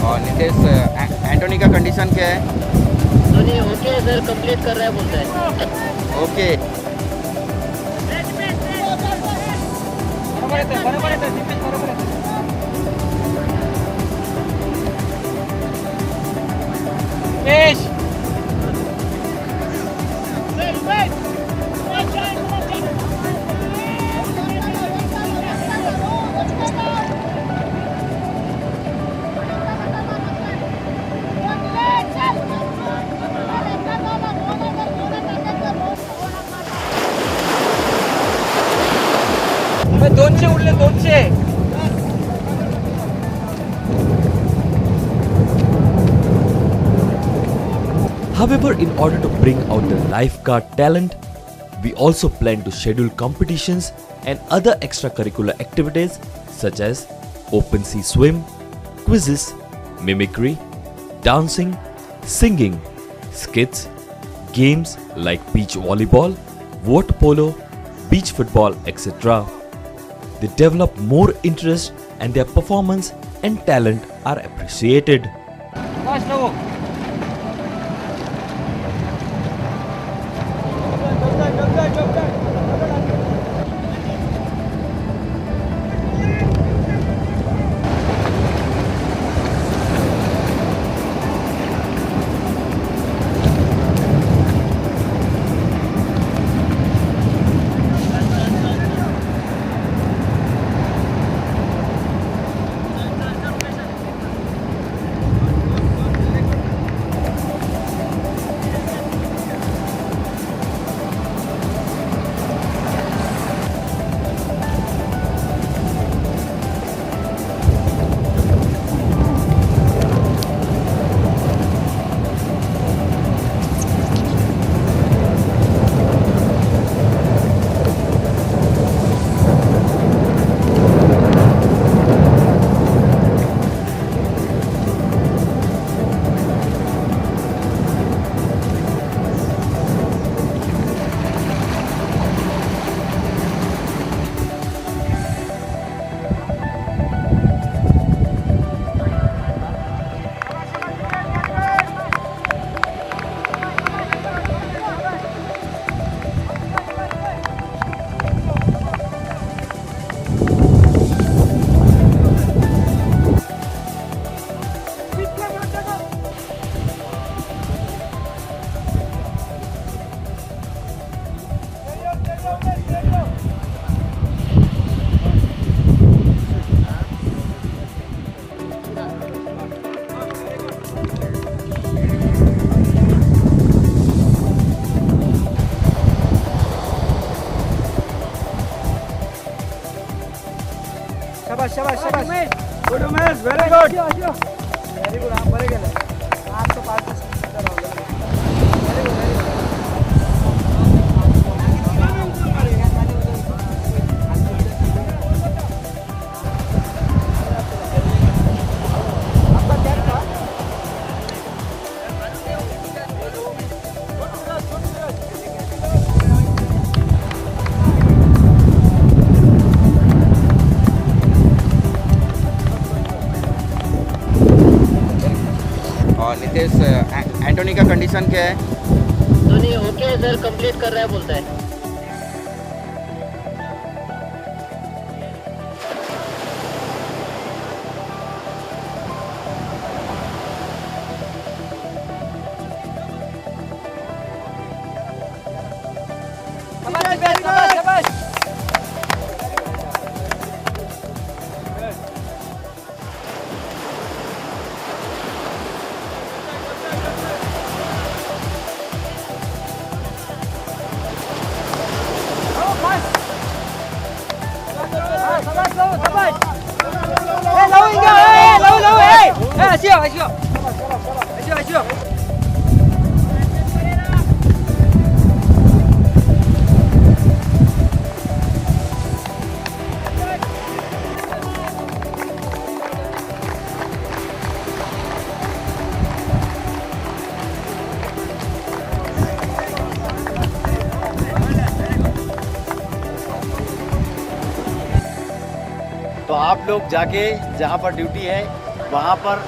और नितेश, एंटोनी का कंडीशन क्या है? धोनी ओके सर, कंप्लीट कर रहा है बोलता है। ओके। दोनशे उरले, 200. However, in order to bring out the lifeguard talent, we also plan to schedule competitions and other extracurricular activities such as open sea swim, quizzes, mimicry, dancing, singing, skits, games like beach volleyball, water polo, beach football, etc. They develop more interest and their performance and talent are appreciated. शाबाश good Umesh, very good very good. आप बरे गेले. आज तो 5 metre हो गए. Very good. आपका क्या था? और नितेश, एंटोनी का कंडीशन क्या है? धोनी ओके सर, कंप्लीट कर रहा है बोलता है. तो आप लोग जाके जहाँ पर ड्यूटी है वहाँ पर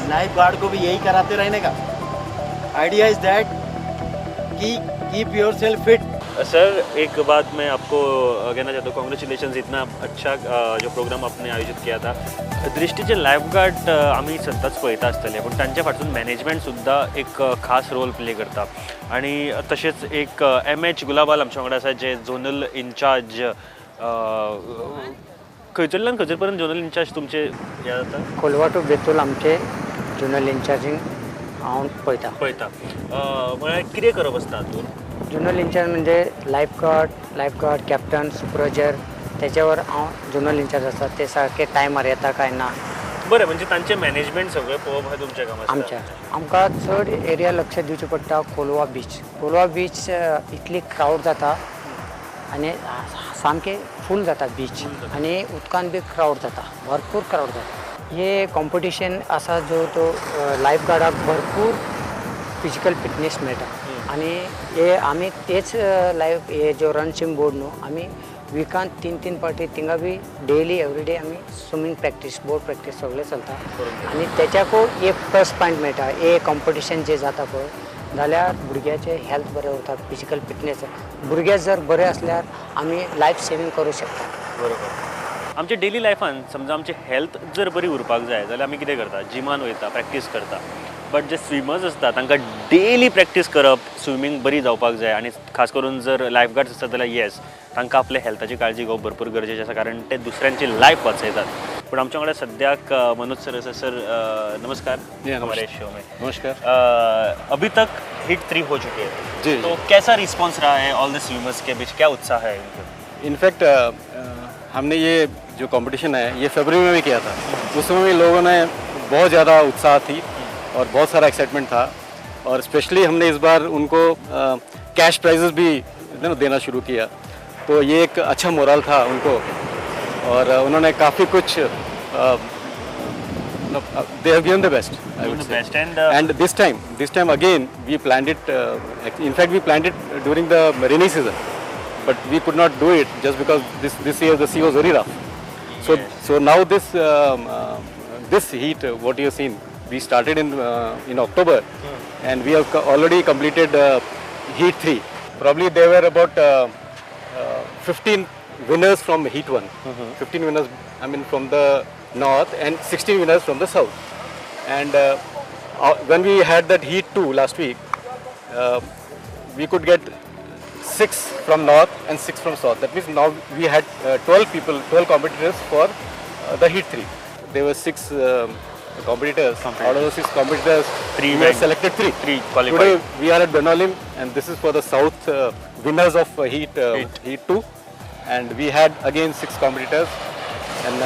लाइफ गार्ड को भी यही कराते रहने का आइडिया इज दैट कि keep your self fit. Sir एक बात मैं आपको कहना चाहता हूँ, कॉंग्रॅच्युलेशन्स, इतना अच्छा जो प्रोग्राम आपने आयोजित केला था. दृष्टीचे लायफगार्ड आम्ही सतत पळयता आसतले, पण तांच्या फाटसून मॅनेजमेंट सुद्धा एक खास रोल प्ले करता. आणि तसेच एक MH गुलाबाल आमच्या वांगडा आसा जे झोनल इन्चार्ज. खंयसरल्यान खंयसर पर्यंत झोनल इन्चार्ज तुमचे हे जाता? कोलवा टू बेतूल आमचे जुनल इन्चार्जींग हांव पळयता. म्हळ्यार कितें करप आसता हातून? जुनल इन्चार्ज म्हणजे लायफगार्ड कॅप्टन सुपरवायझर त्याच्यावर हांव जुनल इन्चार्ज आसा. ते सारके टायमार येता काय ना. बरें, म्हणजे तांचे मॅनेजमेंट सगळें पळोवप हें तुमचें काम आसता. आमच्या आमकां चड एरिया लक्ष दिवचें पडटा कोलवा बीच इतली क्रावड जाता आनी सामकें फूल जाता बीच आनी उदकान बी क्रावड जाता, भरपूर क्रावड जाता. हे कॉम्पिटिशन आसा जो तो लायफगार्डाक भरपूर फिजिकल फिटनेस मेळटा आनी हे आमी तेच हे जो रनसिंग बोर्ड न्हू आमी विकान 3 पार्टी थिंगा बी डेली एवरीडे आमी स्विमींग प्रॅक्टीस बोर्ड प्रॅक्टीस सगळें चलता आनी तेच्याकूय एक प्लस पॉयंट मेळटा. हे कॉम्पिटिशन जे जाता पळय जाल्यार भुरग्याचे हेल्थ बरें उरता, फिजिकल फिटनेस. भुरगे जर बरे असल्यार आमी लायफ सेवींग करूं शकता. बरोबर. आमच्या डेली लायफान समजा आमची हेल्थ जर बरी उरपाक जाय जाल्यार आमी कितें करता? जिमान वयता, प्रॅक्टीस करता. बट जे स्विमर्स आसता तांकां डेली प्रॅक्टीस करप, स्विमींग बरी जावपाक जाय. आनी खास करून जर लायफगार्ड्स आसता जाल्यार येस, तांकां आपल्या हेल्थाची काळजी घेवप भरपूर गरजेचें आसा, कारण ते दुसऱ्यांची लायफ वाचयतात. पण आमच्या वांगडा सद्याक मनोज सर आसा. सर नमस्कार हमारे शो में. नमस्कार. अभी तक हिट 3 हो चुके हैं जी. तो कैसा रिस्पॉन्स रहा है all the swimmers K beach? क्या उत्साह है इनका? इनफैक्ट हमने ये जो कंपटीशन है ये फरवरी में भी किया था. उस समय भी लोगों ने बहुत ज़्यादा उत्साह थी और बहुत सारा एक्साइटमेंट था. और स्पेशली हमने इस बार उनको कैश प्राइजेस भी देना शुरू किया, तो ये एक अच्छा मोरल था उनको. और उन्होंने काफ़ी कुछ they have given the best, I would say. And this time again we planned it. In fact, we planned it during the rainy season, but we could not do it just because this year the sea was very rough. So now this heat, what you have seen, we started in October, and we have already completed heat 3. Probably there were about 15 winners from heat 1. 15 winners, I mean, from the north, and 16 winners from the south. And when we had that heat 2 last week, we could get 6 from north and 6 from south. That means now we had 12 competitors for the heat 3. There were 6 competitors. Out of those 6 competitors, we were selected 3 qualified. Today we are at Benolim, and this is for the south winners of heat 2. And we had again 6 competitors, and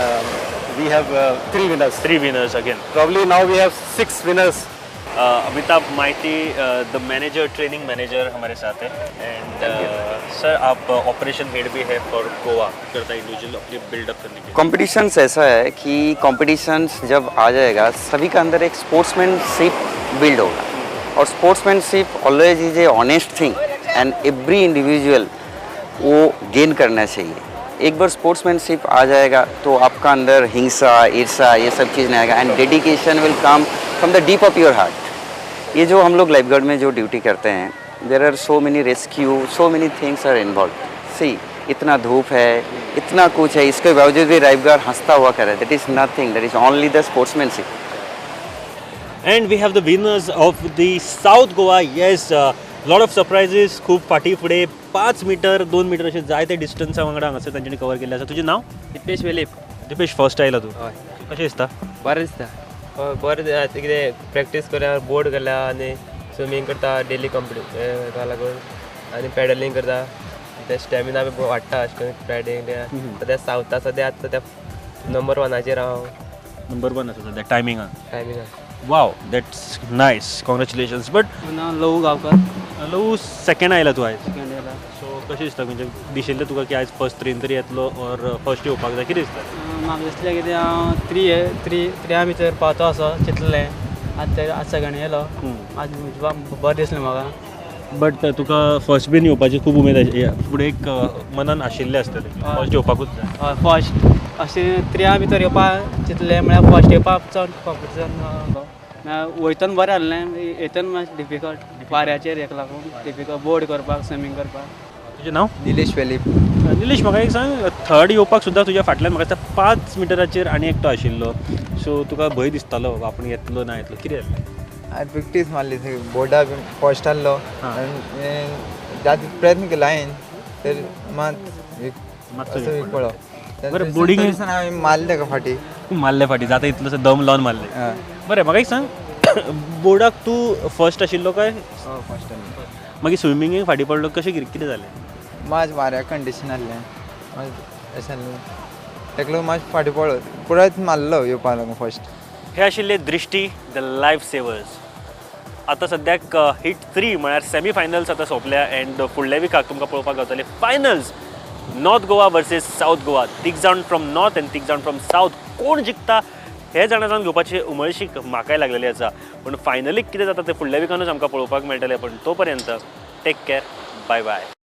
we have 3 winners. 3 winners again. Probably now we have 6 winners. Amitabh Maity the manager, training manager हमारे साथ है. And sir आप operation head भी है for Goa, करता है individual अपनी buildup करने के लिए. कॉम्पिटिशन्स ऐसा है कि कॉम्पिटिशन्स जब आ जाएगा सभी का अंदर एक स्पोर्ट्समैनशिप बिल्ड होगा. और sportsmanship always is a honest thing, end every individual वो गेन करना चाहिए. एक बार स्पोर्ट्समैनशिप आ जाएगा तो आपका अंदर हिंसा, ईर्ष्या, ये सब चीज़ नहीं आएगा. End dedication will come from the deep of your heart. ये जो हम लोग लाइफगार्ड में जो ड्यूटी करते हैं, there are so many rescue, so many things are involve. See, इतना धूप है, इतना कुछ है, इसके बावजूद भी लाइफगार्ड हंसता हुआ करे. That is nothing, that is only the sportsmanship. And we have the winners of the South Goa. Yes, lot of surprises. खूप फाटी फुडें 5 मीटर 2 मीटर अशें जायते डिस्टन्सा वांगडा हांगासर तांच्यांनी कवर केल्लें आसा. तुजें नांव? दिपेश वेलीप. दिपेश, फर्स्ट आयला तूं. कशें दिसता? बरें दिसता. बरें कितें प्रॅक्टीस केल्या, बोर्ड केल्या आनी स्विमींग करता डेली कंप्लीट ताका लागून, आनी पॅडलिंग करता. ते स्टॅमिना बी वाडटा अशें करून पॅडलिंग. सद्या सावथा सद्या आतां सद्या नंबर 1 हांव. नंबर 1 आसा सद्या टायमिंगान. Wow that's nice congratulations. But पुन्हा लहू गांवकर लव सेकंड आयला तूं आयज, सेकंड इयरा. सो कशें दिसता म्हणजे दिशिल्लें तुका की आयज फर्स्ट थ्रीन तरी येतलो ऑर फर्स्ट येवपाक जाय, कितें दिसता? म्हाका दिसलें कितें हांव थ्रिया भितर पावतो असो चिंतलें. आज सेकंड येयलो. आज बरें दिसलें म्हाका. बट तुका फर्स्ट बीन येवपाची खूब उमेद फुडें एक मनान आशिल्लें आसतलें फर्स्ट येवपाकूच जाय. फर्स्ट अशें थ्रिया भितर येवपाक चिंतलें म्हळ्यार फर्स्ट येवपाक चड कॉम्पिटिशन वयतना बरें आहलें, येतना मातशें डिफिकल्ट वाऱ्याचेर हेका लागून डिफिकल्ट बोर्ड करपाक स्विमींग करपाक. तुजें नांव? निलेश वेलीप. निलेश, म्हाका एक सांग, थर्ड येवपाक सुद्दां तुज्या फाटल्यान म्हाका दिसता 5 मिटराचेर आनी एकटो आशिल्लो, सो तुका भंय दिसतालो आपूण येतलो ना येतलो, कितें जालें? हांवें प्रॅक्टीस मारली बोर्डा फर्स्ट आहलो आनी जास्त प्रयत्न केला हांवें तर मातसो असो पळो. बरें, बोर्डिंग हांवें मारले ताका फाटी. मारले फाटी जाता इतलोसो दम लावन मारले. बरें, म्हाका एक सांग, बोर्डाक तूं फर्स्ट आशिल्लो काय फर्स्ट मागीर स्विमिंगेक फाटी पडलो, कशें कितें जालें? मात वाऱ्या कंडिशन आहलें अशें ताका लागून मातशें फाटी पडलो. प्रयत्न मारलो येवपा लागून फर्स्ट. हे आशिल्ले दृश्टी द लायफ सेवर्स. आतां सद्याक हिट 3 म्हळ्यार सेमी फायनल्स आतां सोंपल्या एंड फुडल्या विकाक तुमकां पळोवपाक गावतले finals. North Goa versus south Goa. 3 जाण फ्रॉम नॉर्थ एंड 3 जाण फ्रॉम सावथ. कोण जिखता हे जाणा जावन घेवपाची उमळशीक म्हाकाय लागलेली आसा. पूण फायनलीक कितें जाता तें फुडल्या विकानूच आमकां पळोवपाक मेळटलें. पण तोपर्यंत टेक केअर, बाय बाय.